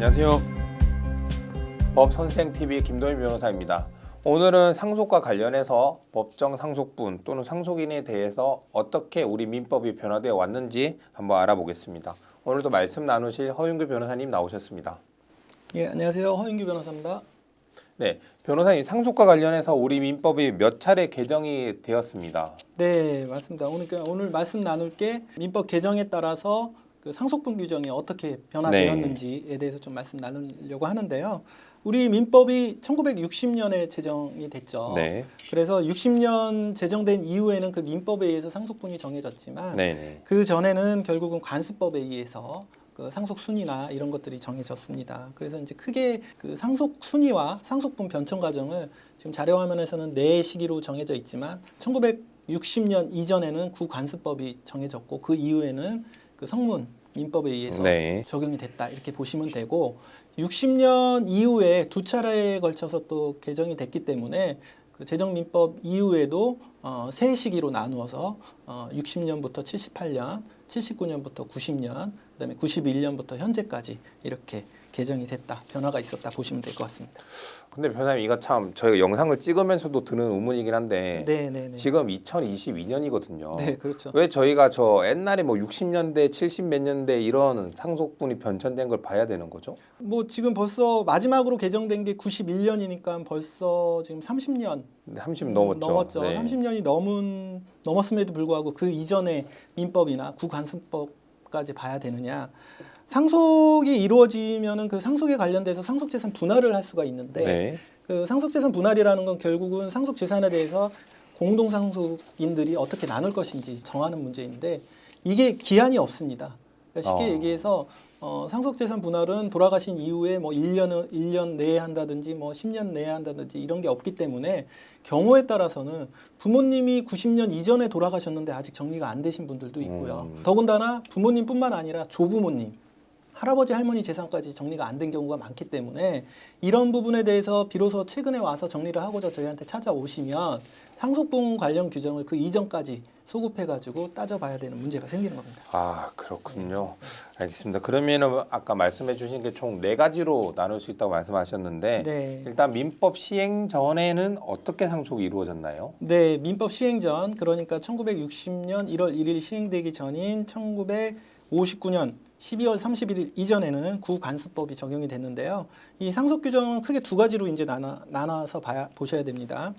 안녕하세요. 법선생TV 김도희 변호사입니다. 오늘은 상속과 관련해서 법정 상속분 또는 상속인에 대해서 어떻게 우리 민법이 변화되어 왔는지 한번 알아보겠습니다. 오늘도 말씀 나누실 허윤규 변호사님 나오셨습니다. 예, 안녕하세요. 허윤규 변호사입니다. 네, 변호사님 상속과 관련해서 우리 민법이 몇 차례 개정이 되었습니다. 네, 맞습니다. 오늘 말씀 나눌 게 민법 개정에 따라서 그 상속분 규정이 어떻게 변화되었는지에 대해서 좀 말씀 나누려고 하는데요. 우리 민법이 1960년에 제정이 됐죠. 네. 그래서 60년 제정된 이후에는 그 민법에 의해서 상속분이 정해졌지만 네네. 그 전에는 결국은 관습법에 의해서 그 상속 순위나 이런 것들이 정해졌습니다. 그래서 이제 크게 그 상속 순위와 상속분 변천 과정을 지금 자료 화면에서는 네 시기로 정해져 있지만 1960년 이전에는 구관습법이 정해졌고 그 이후에는 그 성문 민법에 의해서 네. 적용이 됐다 이렇게 보시면 되고 60년 이후에 두 차례에 걸쳐서 또 개정이 됐기 때문에 그 제정민법 이후에도 세 시기로 나누어서 60년부터 78년, 79년부터 90년, 그다음에 91년부터 현재까지 이렇게 개정이 됐다, 변화가 있었다 보시면 될 것 같습니다. 근데 변호사님 이거 참 저희가 영상을 찍으면서도 드는 의문이긴 한데 네. 지금 2022년이거든요. 네, 그렇죠. 왜 저희가 저 옛날에 뭐 60년대, 70 몇 년대 이런 상속분이 변천된 걸 봐야 되는 거죠? 뭐 지금 벌써 마지막으로 개정된 게 91년이니까 벌써 지금 30년 30 넘었죠. 넘었죠. 네. 30년이 넘었음에도 불구하고 그 이전의 민법이나 구관습법까지 봐야 되느냐? 상속이 이루어지면은 그 상속에 관련돼서 상속재산 분할을 할 수가 있는데 네. 그 상속재산 분할이라는 건 결국은 상속재산에 대해서 공동상속인들이 어떻게 나눌 것인지 정하는 문제인데 이게 기한이 없습니다. 그러니까 쉽게 얘기해서 상속재산 분할은 돌아가신 이후에 뭐 1년 내에 한다든지 뭐 10년 내에 한다든지 이런 게 없기 때문에 경우에 따라서는 부모님이 90년 이전에 돌아가셨는데 아직 정리가 안 되신 분들도 있고요. 더군다나 부모님뿐만 아니라 조부모님, 할아버지 할머니 재산까지 정리가 안 된 경우가 많기 때문에 이런 부분에 대해서 비로소 최근에 와서 정리를 하고자 저희한테 찾아오시면 상속분 관련 규정을 그 이전까지 소급해가지고 따져봐야 되는 문제가 생기는 겁니다. 아, 그렇군요. 알겠습니다. 그러면은 아까 말씀해 주신 게 총 4가지로 나눌 수 있다고 말씀하셨는데 네. 일단 민법 시행 전에는 어떻게 상속이 이루어졌나요? 네, 민법 시행 전, 그러니까 1960년 1월 1일 시행되기 전인 1959년 12월 31일 이전에는 구관습법이 적용이 됐는데요. 이 상속 규정은 크게 두 가지로 이제 나눠서 보셔야 됩니다.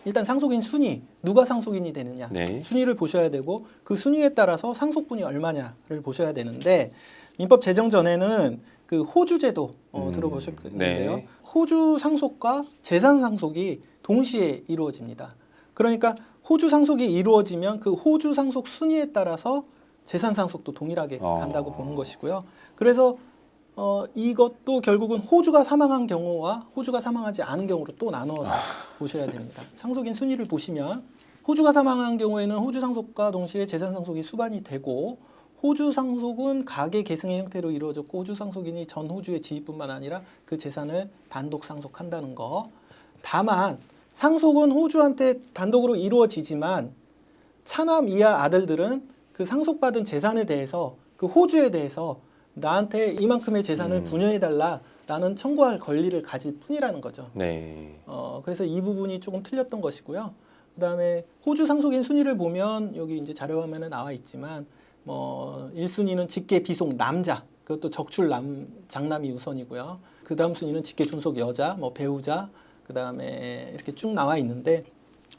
일단 상속인 순위, 누가 상속인이 되느냐 네. 순위를 보셔야 되고 그 순위에 따라서 상속분이 얼마냐를 보셔야 되는데 민법 제정 전에는 그 호주제도 들어보셨는데요. 네. 호주 상속과 재산 상속이 동시에 이루어집니다. 그러니까 호주 상속이 이루어지면 그 호주 상속 순위에 따라서 재산 상속도 동일하게 간다고 보는 것이고요. 그래서 이것도 결국은 호주가 사망한 경우와 호주가 사망하지 않은 경우로 또 나눠서 보셔야 됩니다. 상속인 순위를 보시면 호주가 사망한 경우에는 호주 상속과 동시에 재산 상속이 수반이 되고 호주 상속은 가계 계승의 형태로 이루어졌고 호주 상속인이 전 호주의 지위뿐만 아니라 그 재산을 단독 상속한다는 거. 다만 상속은 호주한테 단독으로 이루어지지만 차남 이하 아들들은 그 상속받은 재산에 대해서 그 호주에 대해서 나한테 이만큼의 재산을 분여해달라라는 청구할 권리를 가질 뿐이라는 거죠. 네. 그래서 이 부분이 조금 틀렸던 것이고요. 그다음에 호주 상속인 순위를 보면 여기 이제 자료 화면에 나와 있지만 뭐 1순위는 직계 비속 남자, 그것도 적출 장남이 우선이고요. 그 다음 순위는 직계 존속 여자, 뭐 배우자, 그다음에 이렇게 쭉 나와 있는데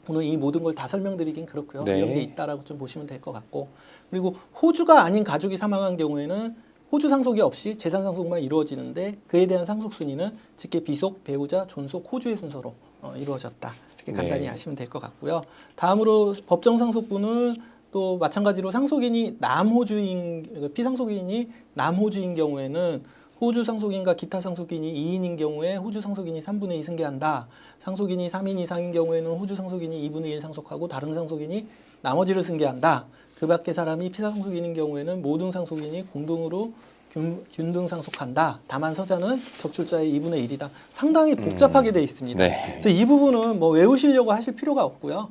오늘 이 모든 걸 다 설명드리긴 그렇고요. 네. 이런 게 있다라고 좀 보시면 될 것 같고 그리고 호주가 아닌 가족이 사망한 경우에는 호주 상속이 없이 재산 상속만 이루어지는데 그에 대한 상속 순위는 직계 비속, 배우자, 존속, 호주의 순서로 이루어졌다. 이렇게 간단히 아시면 될 것 같고요. 다음으로 법정 상속분은 또 마찬가지로 상속인이 남호주인 피상속인이 남호주인 경우에는 호주 상속인과 기타 상속인이 2인인 경우에 호주 상속인이 3분의 2 승계한다. 상속인이 3인 이상인 경우에는 호주 상속인이 2분의 1 상속하고 다른 상속인이 나머지를 승계한다. 그 밖의 사람이 피상속인인 경우에는 모든 상속인이 공동으로 균등 상속한다. 다만 서자는 적출자의 2분의 1이다. 상당히 복잡하게 돼 있습니다. 네. 그래서 이 부분은 뭐 외우시려고 하실 필요가 없고요.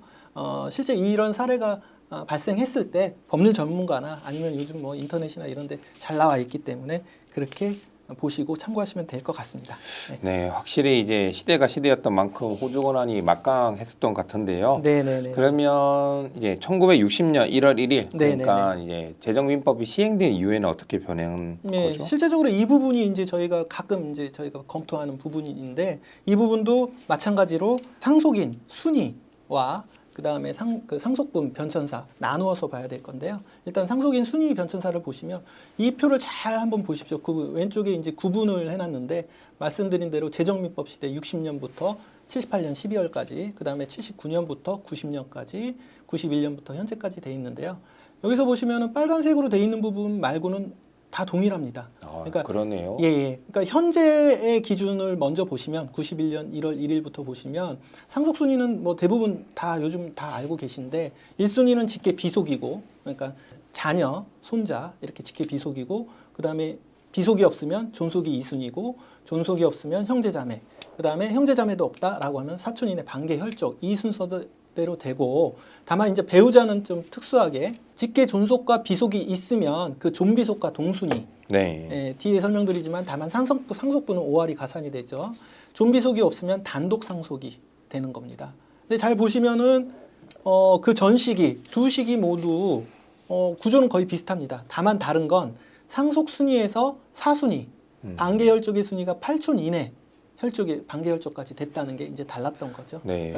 실제 이런 사례가 발생했을 때 법률 전문가나 아니면 요즘 뭐 인터넷이나 이런 데 잘 나와 있기 때문에 그렇게 보시고 참고하시면 될 것 같습니다. 네. 네, 확실히 이제 시대가 시대였던 만큼 호주 권한이 막강했었던 것 같은데요. 네네네. 그러면 이제 1960년 1월 1일 그러니까 네네네. 이제 재정민법이 시행된 이후에는 어떻게 변한 네, 거죠? 실제적으로 이 부분이 이제 저희가 가끔 이제 저희가 검토하는 부분인데 이 부분도 마찬가지로 상속인 순위와 그다음에 상속분 변천사 나누어서 봐야 될 건데요. 일단 상속인 순위 변천사를 보시면 이 표를 잘 한번 보십시오. 그 왼쪽에 이제 구분을 해놨는데 말씀드린 대로 재정민법 시대 60년부터 78년 12월까지 그다음에 79년부터 90년까지 91년부터 현재까지 돼 있는데요. 여기서 보시면은 빨간색으로 돼 있는 부분 말고는 다 동일합니다. 그러니까 그러네요. 예. 그러니까 현재의 기준을 먼저 보시면 91년 1월 1일부터 보시면 상속 순위는 뭐 대부분 다 요즘 다 알고 계신데 1순위는 직계 비속이고 그러니까 자녀, 손자 이렇게 직계 비속이고 그다음에 비속이 없으면 존속이 2순위고 존속이 없으면 형제자매. 그다음에 형제자매도 없다라고 하면 사촌인의 반계 혈족 이 순서대로 되고 다만 이제 배우자는 좀 특수하게 직계 존속과 비속이 있으면 그 존비속과 동순위 네. 예, 뒤에 설명드리지만 다만 상속부는 5할이 가산이 되죠. 존비속이 없으면 단독 상속이 되는 겁니다. 근데 잘 보시면은 그 전 시기 두 시기 모두 구조는 거의 비슷합니다. 다만 다른 건 상속 순위에서 사순위 반계 혈족의 순위가 8촌 이내 혈족이 반계 혈족까지 됐다는 게 이제 달랐던 거죠. 네.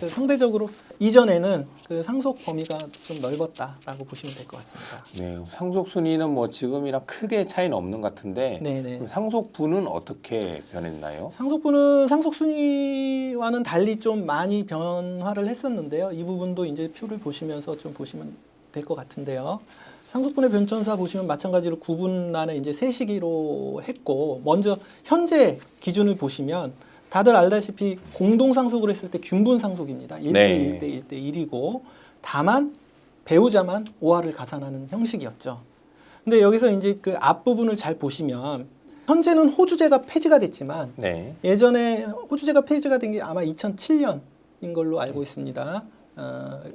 그 상대적으로 이전에는 그 상속 범위가 좀 넓었다라고 보시면 될 것 같습니다. 네, 상속 순위는 뭐 지금이랑 크게 차이는 없는 것 같은데 네네. 그럼 상속분은 어떻게 변했나요? 상속분은 상속 순위와는 달리 좀 많이 변화를 했었는데요. 이 부분도 이제 표를 보시면서 좀 보시면 될 것 같은데요. 상속분의 변천사 보시면 마찬가지로 구분란에 이제 세 시기로 했고 먼저 현재 기준을 보시면 다들 알다시피 공동 상속을 했을 때 균분 상속입니다. 1대 네. 1대 1대 1이고 다만 배우자만 5할을 가산하는 형식이었죠. 근데 여기서 이제 그 앞부분을 잘 보시면 현재는 호주제가 폐지가 됐지만 네. 예전에 호주제가 폐지가 된 게 아마 2007년인 걸로 알고 있습니다.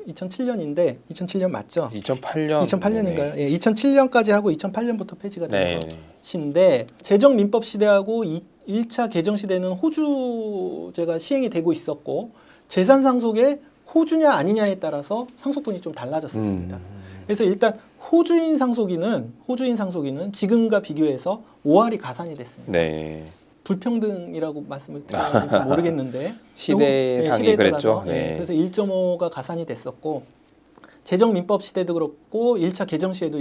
2007년인데 2007년 맞죠? 2008년. 2008년인가요? 예, 2007년까지 하고 2008년부터 폐지가 된 네. 것인데 재정민법 시대하고 1차 개정 시대는 호주제가 시행이 되고 있었고 재산 상속에 호주냐 아니냐에 따라서 상속분이 좀 달라졌었습니다. 그래서 일단 호주인 상속인은 지금과 비교해서 5할이 가산이 됐습니다. 네. 불평등이라고 말씀을 드려야 될지 모르겠는데 시대상이 시대에 그랬죠. 따라서, 네. 그래서 1.5가 가산이 됐었고 재정민법 시대도 그렇고 1차 개정 시에도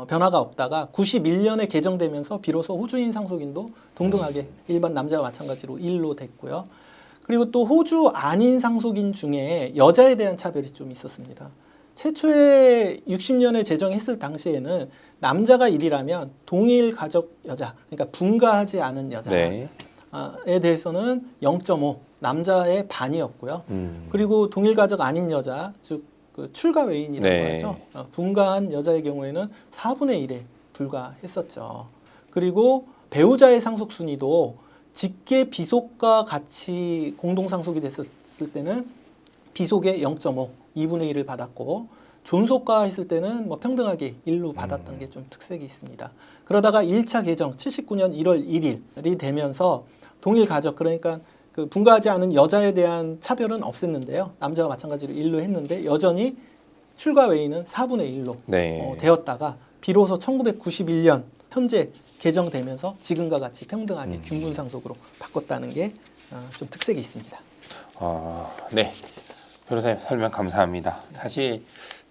변화가 없다가 91년에 개정되면서 비로소 호주인 상속인도 동등하게 일반 남자와 마찬가지로 1로 됐고요. 그리고 또 호주 아닌 상속인 중에 여자에 대한 차별이 좀 있었습니다. 최초에 60년에 제정했을 당시에는 남자가 1이라면 동일 가족 여자, 그러니까 분가하지 않은 여자에 네. 대해서는 0.5, 남자의 반이었고요. 그리고 동일 가족 아닌 여자, 즉 그 출가 외인이라고 네. 하죠. 분가한 여자의 경우에는 4분의 1에 불과했었죠. 그리고 배우자의 상속 순위도 직계 비속과 같이 공동 상속이 됐었을 때는 비속의 0.5, 2분의 1을 받았고 존속과 했을 때는 뭐 평등하게 1로 받았던 게 좀 특색이 있습니다. 그러다가 1차 개정 79년 1월 1일이 되면서 동일 가족 그러니까 그 분가하지 않은 여자에 대한 차별은 없앴는데요. 남자와 마찬가지로 1로 했는데 여전히 출가 외인은 4분의 1로 네. 되었다가 비로소 1991년 현재 개정되면서 지금과 같이 평등하게 균분 상속으로 바꿨다는 게 좀 특색이 있습니다. 네. 변호사님 설명 감사합니다. 사실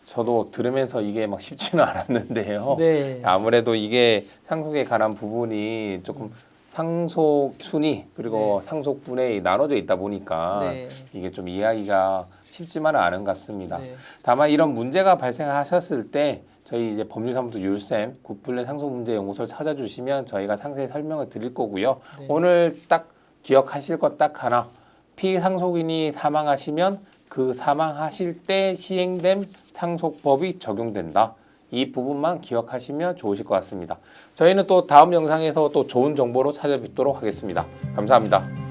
저도 들으면서 이게 막 쉽지는 않았는데요. 네. 아무래도 이게 상속에 관한 부분이 조금 상속 순위 그리고 상속분에 나눠져 있다 보니까 네. 이게 좀 이해하기가 쉽지만은 않은 것 같습니다. 네. 다만 이런 문제가 발생하셨을 때 저희 이제 법률사무소 율쌤 구플랜 상속문제연구소를 찾아주시면 저희가 상세히 설명을 드릴 거고요. 네. 오늘 딱 기억하실 것 딱 하나. 피상속인이 사망하시면 그 사망하실 때 시행된 상속법이 적용된다. 이 부분만 기억하시면 좋으실 것 같습니다. 저희는 또 다음 영상에서 또 좋은 정보로 찾아뵙도록 하겠습니다. 감사합니다.